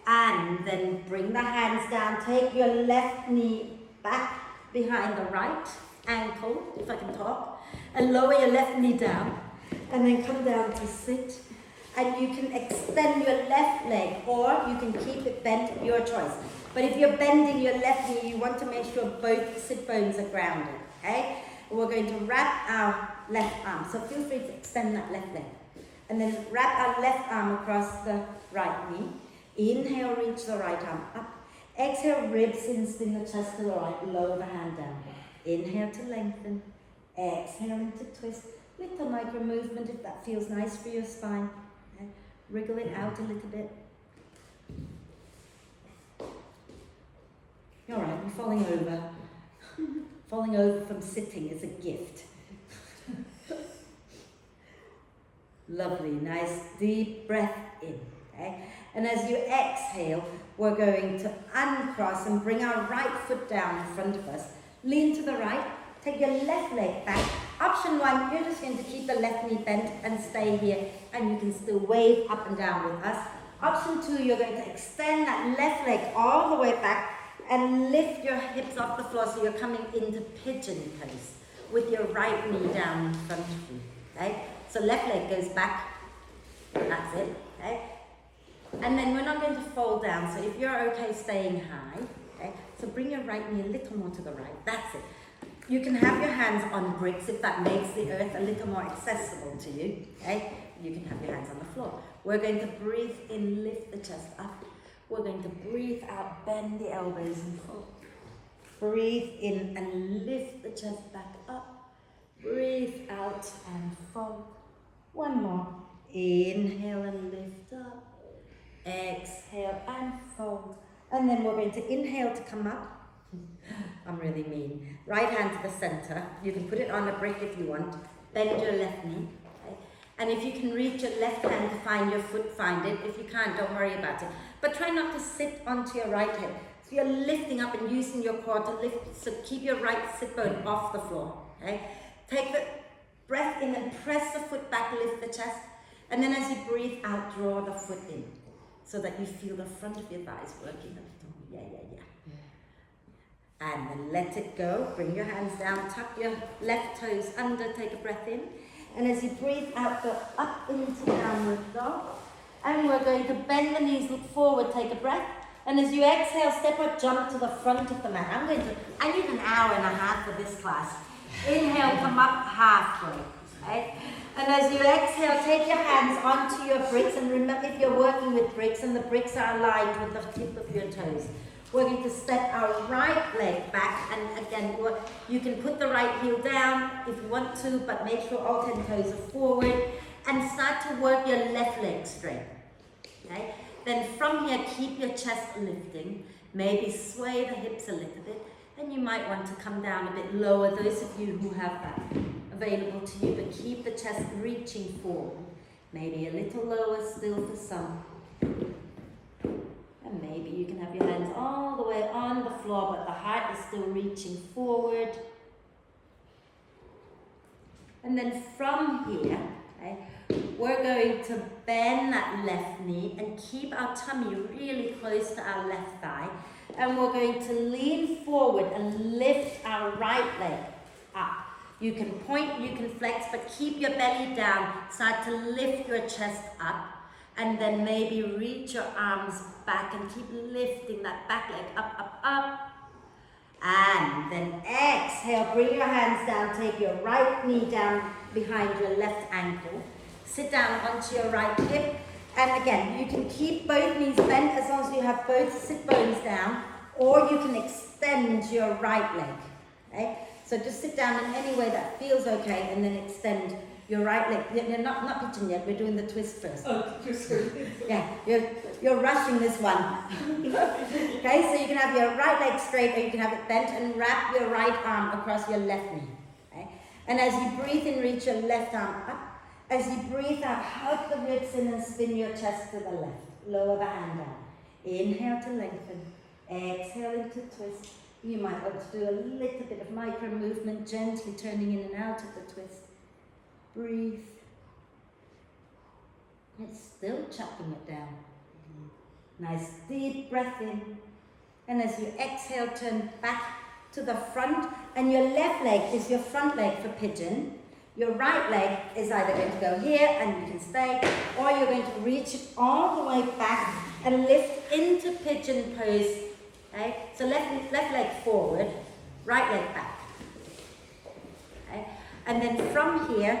And then bring the hands down, take your left knee back behind the right ankle, if I can talk, and lower your left knee down, and then come down to sit. And you can extend your left leg, or you can keep it bent, your choice. But if you're bending your left knee, you want to make sure both sit bones are grounded, okay? We're going to wrap our left arm. So feel free to extend that left leg. And then wrap our left arm across the right knee. Inhale, reach the right arm up. Exhale, ribs in, spin the chest to the right, lower the hand down. Inhale to lengthen. Exhale into twist. Little micro movement if that feels nice for your spine. Okay. Wriggle it out a little bit. All right, you're falling over. Falling over from sitting is a gift. Lovely, nice deep breath in. Okay? And as you exhale, we're going to uncross and bring our right foot down in front of us. Lean to the right, take your left leg back. Option one, you're just going to keep the left knee bent and stay here, and you can still wave up and down with us. Option two, you're going to extend that left leg all the way back and lift your hips off the floor so you're coming into pigeon pose with your right knee down in front of you. Okay? So left leg goes back, that's it. Okay? And then we're not going to fold down, so if you're okay staying high, okay, so bring your right knee a little more to the right, that's it. You can have your hands on bricks if that makes the earth a little more accessible to you, okay? You can have your hands on the floor. We're going to breathe in, lift the chest up. We're going to breathe out, bend the elbows and fold. Breathe in and lift the chest back up. Breathe out and fold. One more. Inhale and lift up. Exhale and fold. And then we're going to inhale to come up. I'm really mean. Right hand to the center. You can put it on a brick if you want. Bend your left knee. Okay? And if you can reach your left hand to find your foot, find it. If you can't, don't worry about it. But try not to sit onto your right hip. So you're lifting up and using your core to lift. So keep your right sit bone off the floor. Okay? Take the breath in and press the foot back, lift the chest. And then as you breathe out, draw the foot in. So that you feel the front of your thighs working a little. Yeah. And then let it go. Bring your hands down, tuck your left toes under, take a breath in. And as you breathe out, go up into downward dog. And we're going to bend the knees, look forward, take a breath. And as you exhale, step or jump to the front of the mat. I need an hour and a half for this class. Inhale, come up halfway. Okay? And as you exhale, take your hands onto your bricks. And remember, if you're working with bricks and the bricks are aligned with the tip of your toes, we're going to step our right leg back. And again, you can put the right heel down if you want to, but make sure all 10 toes are forward. And start to work your left leg straight. Okay? Then from here, keep your chest lifting. Maybe sway the hips a little bit. And you might want to come down a bit lower, those of you who have that available to you, but keep the chest reaching forward. Maybe a little lower still for some. And maybe you can have your hands all the way on the floor, but the heart is still reaching forward. And then from here, okay, we're going to bend that left knee and keep our tummy really close to our left thigh. And we're going to lean forward and lift our right leg up. You can point, you can flex, but keep your belly down. Start to lift your chest up. And then maybe reach your arms back and keep lifting that back leg up. And then exhale, bring your hands down, take your right knee down behind your left ankle. Sit down onto your right hip. And again, you can keep both knees bent as long as you have both sit bones down, or you can extend your right leg. Okay? So just sit down in any way that feels okay, and then extend your right leg. You're not pigeon yet, we're doing the twist first. Oh, twist. Yeah, you're rushing this one. Okay, so you can have your right leg straight, or you can have it bent and wrap your right arm across your left knee. Okay? And as you breathe in, reach your left arm up. As you breathe out, hug the ribs in and spin your chest to the left. Lower the hand down. Inhale to lengthen. Exhale into twist. You might want to do a little bit of micro movement, gently turning in and out of the twist. Breathe. It's still chucking it down. Nice deep breath in. And as you exhale, turn back to the front. And your left leg is your front leg for pigeon. Your right leg is either going to go here and you can stay, or you're going to reach it all the way back and lift into pigeon pose. Okay? So left leg forward, right leg back. Okay? And then from here,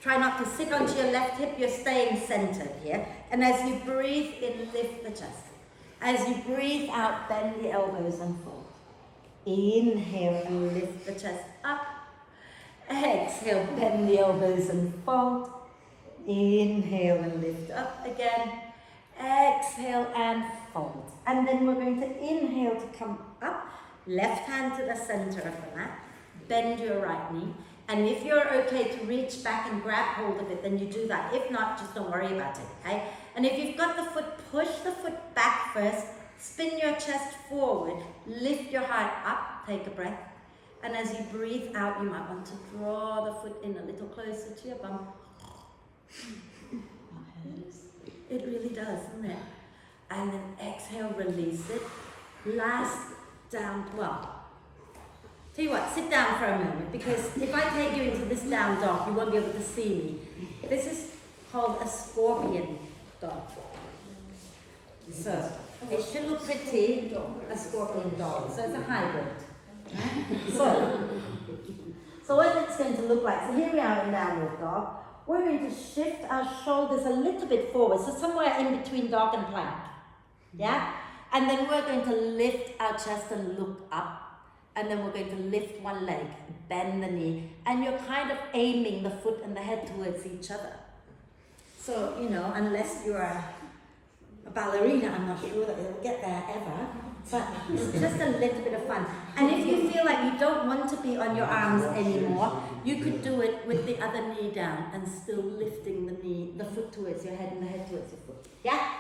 try not to sit onto your left hip, you're staying centered here. And as you breathe in, lift the chest. As you breathe out, bend the elbows and fold. Inhale and lift the chest up. Exhale, bend the elbows and fold. Inhale and lift up again. Exhale and fold. And then we're going to inhale to come up. Left hand to the center of the mat. Bend your right knee. And if you're okay to reach back and grab hold of it, then you do that. If not, just don't worry about it, okay? And if you've got the foot, push the foot back first. Spin your chest forward. Lift your heart up. Take a breath. And as you breathe out, you might want to draw the foot in a little closer to your bum. It really does, doesn't it? And then exhale, release it. Last down, well, tell you what, sit down for a moment, because if I take you into this down dog, you won't be able to see me. This is called a scorpion dog. So, it should look pretty, a scorpion dog. So it's a hybrid. So what it's going to look like, so here we are in downward dog. We're going to shift our shoulders a little bit forward, so somewhere in between dog and plank. Yeah? And then we're going to lift our chest and look up. And then we're going to lift one leg, bend the knee, and you're kind of aiming the foot and the head towards each other. So, you know, unless you're a ballerina, I'm not sure that you'll get there ever. But it's just a little bit of fun. And if you feel like you don't want to be on your arms anymore, you could do it with the other knee down and still lifting the foot towards your head and the head towards your foot. Yeah?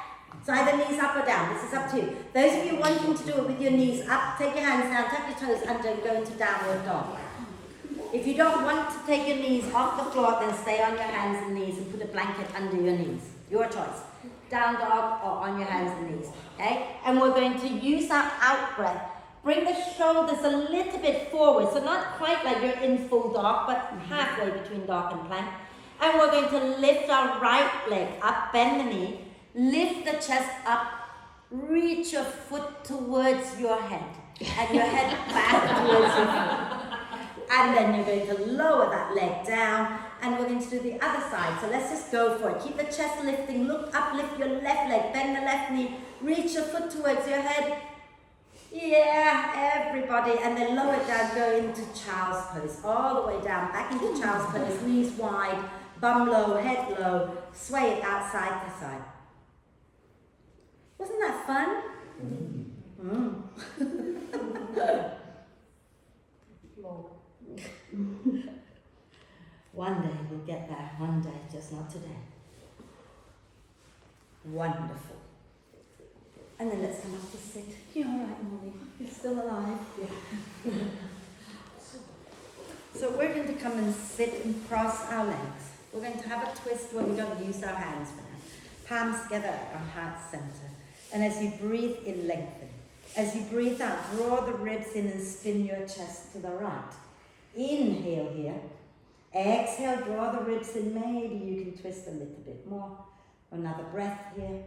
So either knees up or down. This is up to you. Those of you wanting to do it with your knees up, take your hands down, tuck your toes under, and go into downward dog. If you don't want to take your knees off the floor, then stay on your hands and knees and put a blanket under your knees. Your choice. Down dog or on your hands and knees. Okay? And we're going to use our out breath. Bring the shoulders a little bit forward. So not quite like you're in full dog, but halfway between dog and plank. And we're going to lift our right leg up, bend the knee, lift the chest up, reach your foot towards your head, and your head back towards your foot. And then you're going to lower that leg down, and we're going to do the other side. So let's just go for it. Keep the chest lifting, look up, lift your left leg, bend the left knee, reach your foot towards your head. Yeah, everybody. And then lower it down, go into child's pose. All the way down, back into child's pose, knees wide, bum low, head low, sway it out side to side. Wasn't that fun? One day we'll get there, one day, just not today. Wonderful. And then let's come up to sit. You're all right, Molly. You're still alive. Yeah. So we're going to come and sit and cross our legs. We're going to have a twist where we don't use our hands for now. Palms together, our heart center. And as you breathe in, lengthen. As you breathe out, draw the ribs in and spin your chest to the right. Inhale here. Exhale, draw the ribs in. Maybe you can twist a little bit more. Another breath here.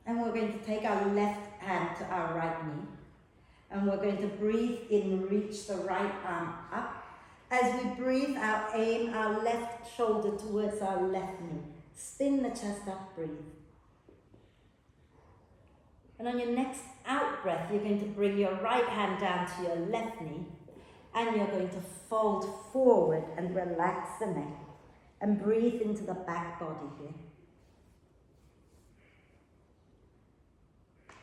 And we're going to take our left hand to our right knee. And we're going to breathe in, reach the right arm up. As we breathe out, aim our left shoulder towards our left knee. Spin the chest up, breathe. And on your next out breath, you're going to bring your right hand down to your left knee. And you're going to fold forward and relax the neck. And breathe into the back body here.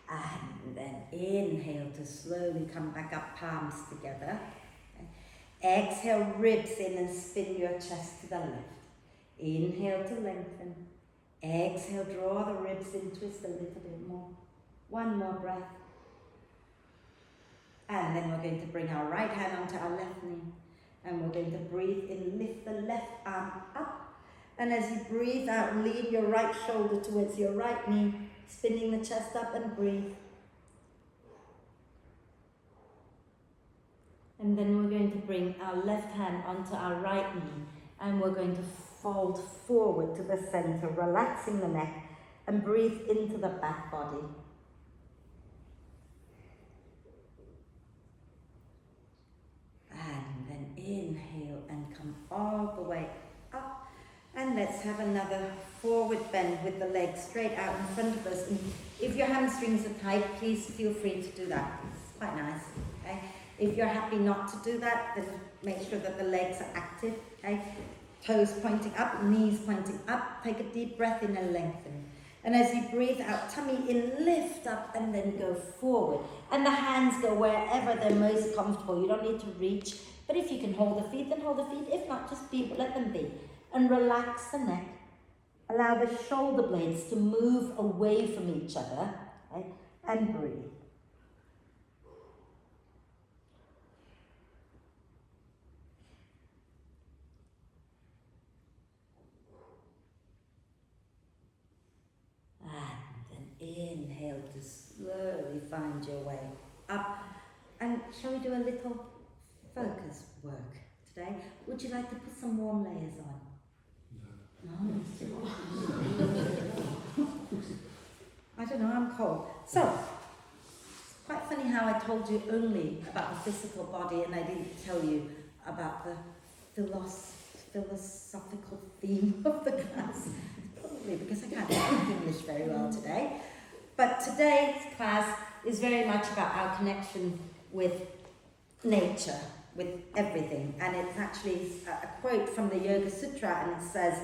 And then inhale to slowly come back up, palms together. Exhale, ribs in and spin your chest to the left. Inhale to lengthen. Exhale, draw the ribs in, twist a little bit more. One more breath. And then we're going to bring our right hand onto our left knee. And we're going to breathe in, lift the left arm up. And as you breathe out, lean your right shoulder towards your right knee, spinning the chest up and breathe. And then we're going to bring our left hand onto our right knee. And we're going to fold forward to the center, relaxing the neck. And breathe into the back body. And then inhale. come all the way up. And let's have another forward bend with the legs straight out in front of us. And if your hamstrings are tight, please feel free to do that. It's quite nice. Okay? If you're happy not to do that, then make sure that the legs are active. Okay? Toes pointing up, knees pointing up. Take a deep breath in and lengthen. And as you breathe out, tummy in, lift up and then go forward. And the hands go wherever they're most comfortable. You don't need to reach, but if you can hold the feet, then hold the feet. If not, just let them be. And relax the neck. Allow the shoulder blades to move away from each other, right? And breathe. Inhale to slowly find your way up. And shall we do a little focus work today? Would you like to put some warm layers on? No. I don't know, I'm cold. So, it's quite funny how I told you only about the physical body and I didn't tell you about the philosophical theme of the class. Probably because I can't speak English very well today. But today's class is very much about our connection with nature, with everything. And it's actually a quote from the Yoga Sutra, and it says,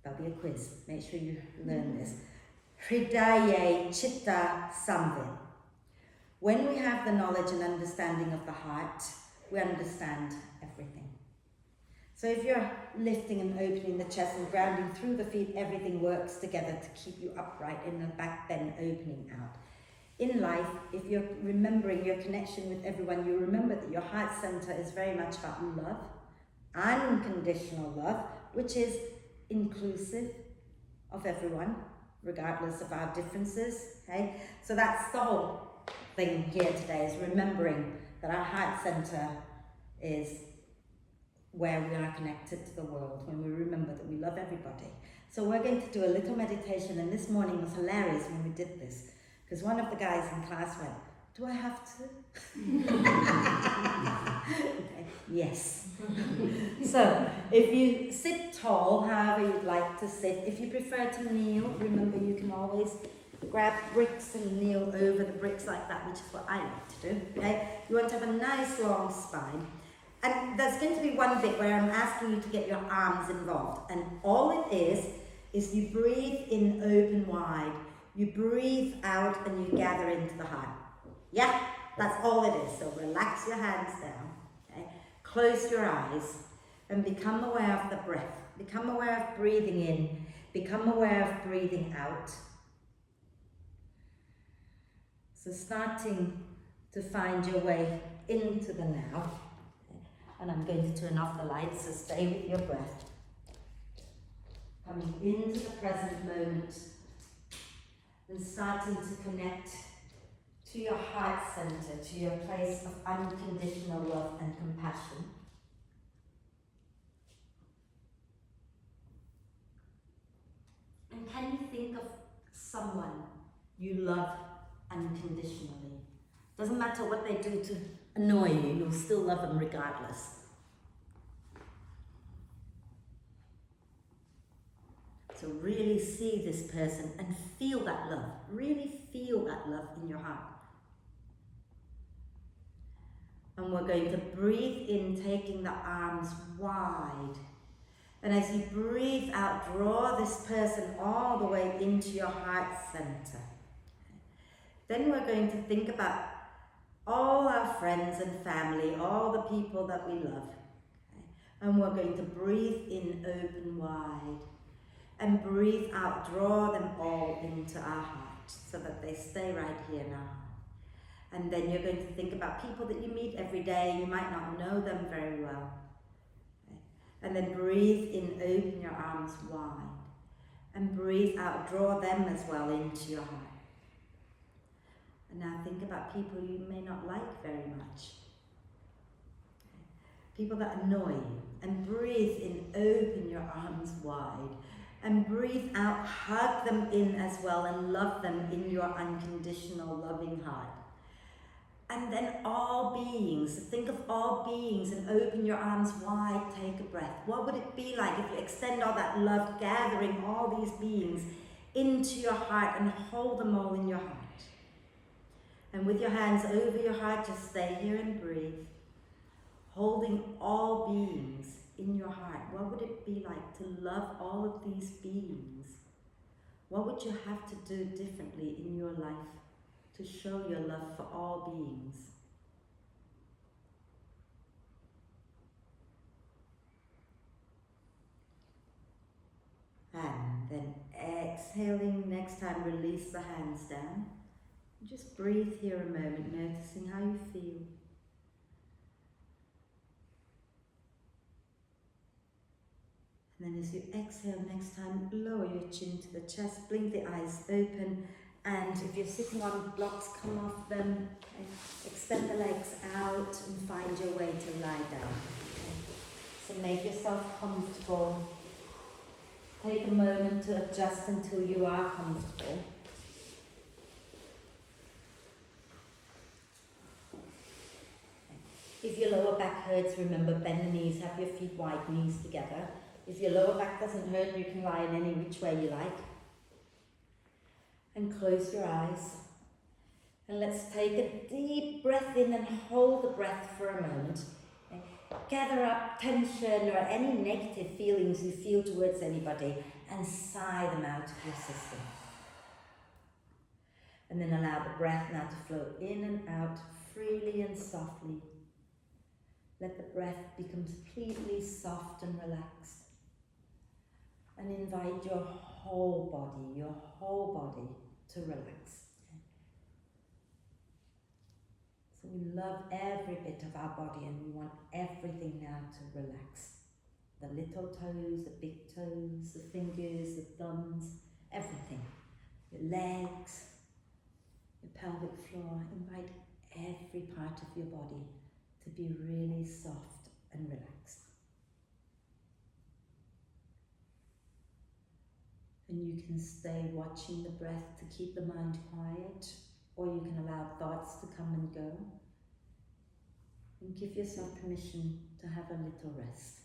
there'll be a quiz, make sure you learn this. Hridaye Chitta Samvit. When we have the knowledge and understanding of the heart, we understand everything. So if you're lifting and opening the chest and grounding through the feet, everything works together to keep you upright in the back, then opening out. In life, if you're remembering your connection with everyone, you remember that your heart center is very much about love, unconditional love, which is inclusive of everyone, regardless of our differences. Okay? So that's the whole thing here today, is remembering that our heart center is where we are connected to the world, when we remember that we love everybody. So we're going to do a little meditation, and this morning was hilarious when we did this, because one of the guys in class went, do I have to? Okay. Yes. So if you sit tall, however you'd like to sit, if you prefer to kneel, remember you can always grab bricks and kneel over the bricks like that, which is what I like to do. Okay? You want to have a nice long spine. And there's going to be one bit where I'm asking you to get your arms involved. And all it is you breathe in open wide. You breathe out and you gather into the heart. Yeah, that's all it is. So relax your hands down. Okay? Close your eyes and become aware of the breath. Become aware of breathing in. Become aware of breathing out. So starting to find your way into the now. And I'm going to turn off the lights, so stay with your breath. Coming into the present moment and starting to connect to your heart center, to your place of unconditional love and compassion. And can you think of someone you love unconditionally? Doesn't matter what they do to annoy you, you'll still love them regardless. So really see this person and feel that love. Really feel that love in your heart. And we're going to breathe in, taking the arms wide. And as you breathe out, draw this person all the way into your heart center. Then we're going to think about all our friends and family, all the people that we love. Okay? And we're going to breathe in open wide. And breathe out, draw them all into our heart so that they stay right here in our heart. And then you're going to think about people that you meet every day. You might not know them very well. Okay? And then breathe in, open your arms wide. And breathe out, draw them as well into your heart. And now think about people you may not like very much. Okay? People that annoy you. And breathe in, open your arms wide. And breathe out, hug them in as well and love them in your unconditional loving heart. And then all beings, think of all beings and open your arms wide, take a breath. What would it be like if you extend all that love, gathering all these beings into your heart and hold them all in your heart? And with your hands over your heart, just stay here and breathe. Holding all beings in your heart. What would it be like to love all of these beings? What would you have to do differently in your life to show your love for all beings? And then exhaling, next time release the hands down. Just breathe here a moment, noticing how you feel. And then as you exhale next time, lower your chin to the chest, blink the eyes open, and if you're sitting on blocks, come off them, okay? Extend the legs out and find your way to lie down. Okay? So make yourself comfortable. Take a moment to adjust until you are comfortable. If your lower back hurts, remember bend the knees, have your feet wide, knees together. If your lower back doesn't hurt, you can lie in any which way you like. And close your eyes. And let's take a deep breath in and hold the breath for a moment. Okay. Gather up tension or any negative feelings you feel towards anybody and sigh them out of your system. And then allow the breath now to flow in and out freely and softly. Let the breath become completely soft and relaxed. And invite your whole body to relax. So we love every bit of our body and we want everything now to relax. The little toes, the big toes, the fingers, the thumbs, everything. Your legs, your pelvic floor. Invite every part of your body to be really soft and relaxed. And you can stay watching the breath to keep the mind quiet, or you can allow thoughts to come and go. And give yourself permission to have a little rest.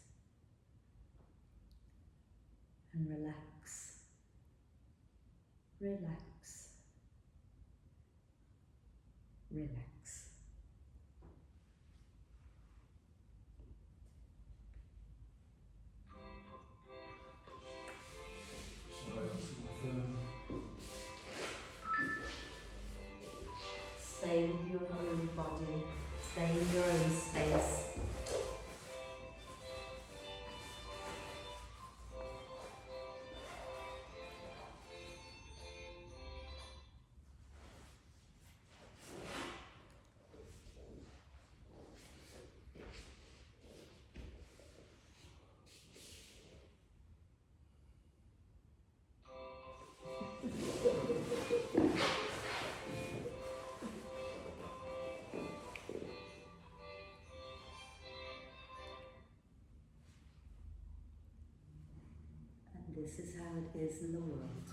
And relax. Relax. Relax. Stay with your own body, stay in your own space. This is how it is in the world.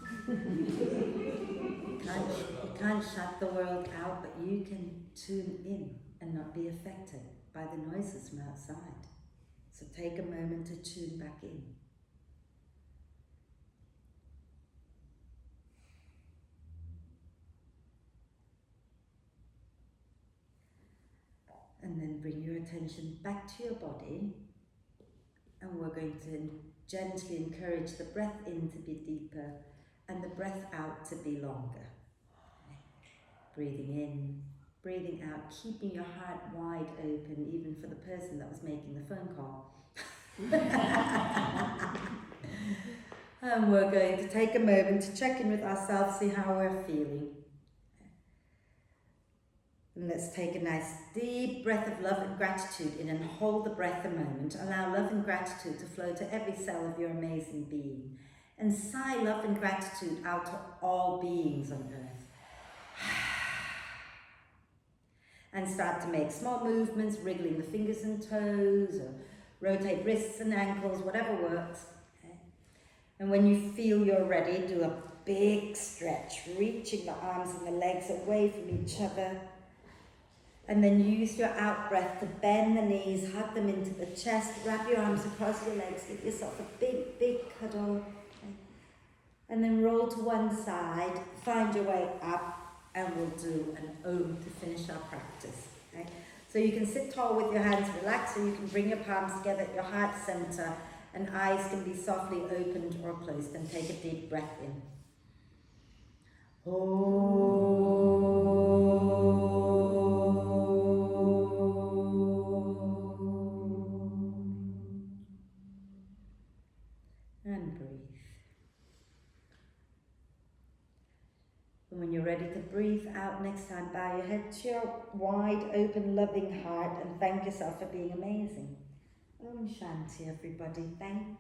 You can't shut the world out, but you can tune in and not be affected by the noises from outside. So take a moment to tune back in. And then bring your attention back to your body, and we're going to gently encourage the breath in to be deeper and the breath out to be longer. Breathing in, breathing out, keeping your heart wide open, even for the person that was making the phone call. And we're going to take a moment to check in with ourselves, see how we're feeling. And let's take a nice deep breath of love and gratitude in and hold the breath a moment. Allow love and gratitude to flow to every cell of your amazing being. And sigh love and gratitude out to all beings on earth. And start to make small movements, wriggling the fingers and toes, or rotate wrists and ankles, whatever works. Okay. And when you feel you're ready, do a big stretch, reaching the arms and the legs away from each other. And then use your out breath to bend the knees, hug them into the chest, wrap your arms across your legs, give yourself a big, big cuddle. Okay. And then roll to one side, find your way up, and we'll do an O to finish our practice. Okay. So you can sit tall with your hands relaxed, or you can bring your palms together at your heart center, and eyes can be softly opened or closed, and take a deep breath in. And breathe. And when you're ready to breathe out next time, bow your head to your wide open loving heart and thank yourself for being amazing. Om Shanti everybody. Thank